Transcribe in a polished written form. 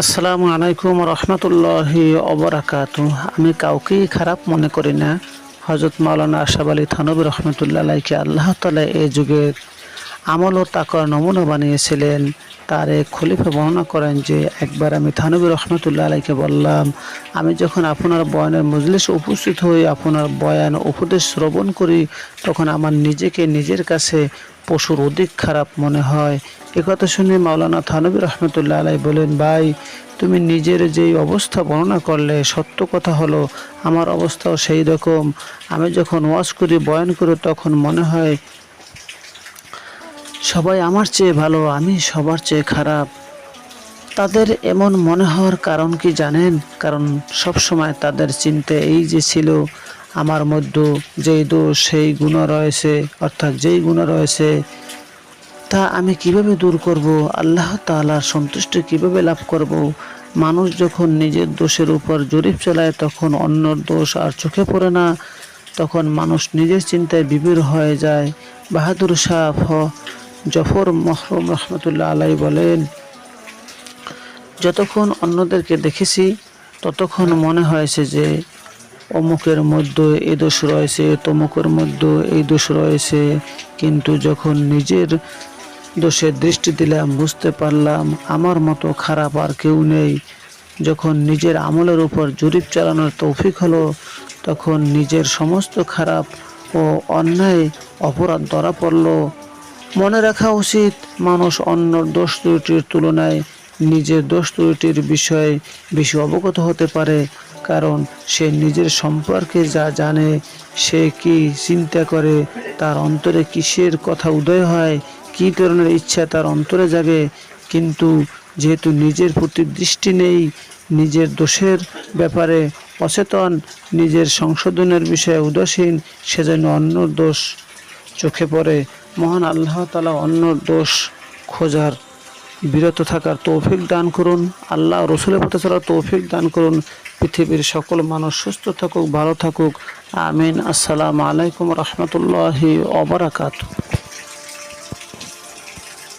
আসসালামু আলাইকুম রহমতুল্লাহি ওবরাকাতু। আমি কাউকেই খারাপ মনে করি না। হযরত মাওলানা আশরাফ আলী থানভী রহমতুল্লাহ আলাইকে আল্লাহ তাআলা এই যুগের আমল ও তাকওয়ার নমুনা বানিয়েছিলেন। তার এক খলিফা বর্ণনা করেন যে একবার আমি থানভী রহমতুল্লাহ আলাইকে বললাম, আমি যখন আপনার বয়ানের মজলিসে উপস্থিত হই, আপনার বয়ান উপদেশ শ্রবণ করি, তখন আমার নিজেকে নিজের কাছে পশুর অধিক খারাপ মনে হয়। একথা শুনে মাওলানা থানভী রহমতুল্লাহ আলাই বলেন, ভাই, তুমি নিজের যেই অবস্থা বর্ণনা করলে সত্য কথা হলো আমার অবস্থাও সেই রকম। আমি যখন ওয়াজ করি, বয়ান করি, তখন মনে হয় সবাই আমার চেয়ে ভালো, আমি সবার চেয়ে খারাপ। তাদের এমন মনে হওয়ার কারণ কি জানেন? কারণ সব সময় তাদের চিন্তা এই যে ছিল, আমার মধ্যে যেই দোষ সেই গুণ রয়েছে, অর্থাৎ যেই গুণ রয়েছে তা আমি কিভাবে দূর করব, আল্লাহ তাআলার সন্তুষ্টি কিভাবে লাভ করব। মানুষ যখন নিজের দোষের উপর জরিপ চালায় তখন অন্যর দোষ আর চোখে পড়ে না, তখন মানুষ নিজের চিন্তায় বিভোর হয়ে যায়। বাহাদুর শাহ জফর মহরুম রহমতুল্লাহ আলাই বলেন, যতক্ষণ অন্যদেরকে দেখেছি ততক্ষণ মনে হয়েছে যে অমুকের মধ্যে এই দোষ রয়েছে, তমুকের মধ্যে এই দোষ রয়েছে, কিন্তু যখন নিজের দোষের দৃষ্টি দিলাম বুঝতে পারলাম আমার মতো খারাপ আর কেউ নেই। যখন নিজের আমলের উপর জরিপ চালানোর তৌফিক হলো, তখন নিজের সমস্ত খারাপ ও অন্যায় অপরাধ ধরা পড়ল। মনে রাখা উচিত, মানুষ অন্যর দোষ ত্রুটির তুলনায় নিজের দোষ ত্রুটির বিষয়ে বেশি অবগত হতে পারে, কারণ সে নিজের সম্পর্কে যা জানে, সে কি চিন্তা করে, তার অন্তরে কিসের কথা উদয় হয়, কী ধরনের ইচ্ছা তার অন্তরে জাগে। কিন্তু যেহেতু নিজের প্রতি দৃষ্টি নেই, নিজের দোষের ব্যাপারে অচেতন, নিজের সংশোধনের বিষয়ে উদাসীন, সেজন্য অন্যর দোষ চোখে পড়ে। মহান আল্লাহ তাআলা অন্যর দোষ খোঁজার বিরত থাকার তৌফিক দান করুন। আল্লাহ রসুলের পথে চলার তৌফিক দান করুন। পৃথিবীর সকল মানুষ সুস্থ থাকুক, ভালো থাকুক। আমিন। আসসালামু আলাইকুম রহমতুল্লাহি ওয়া বারাকাতুহু।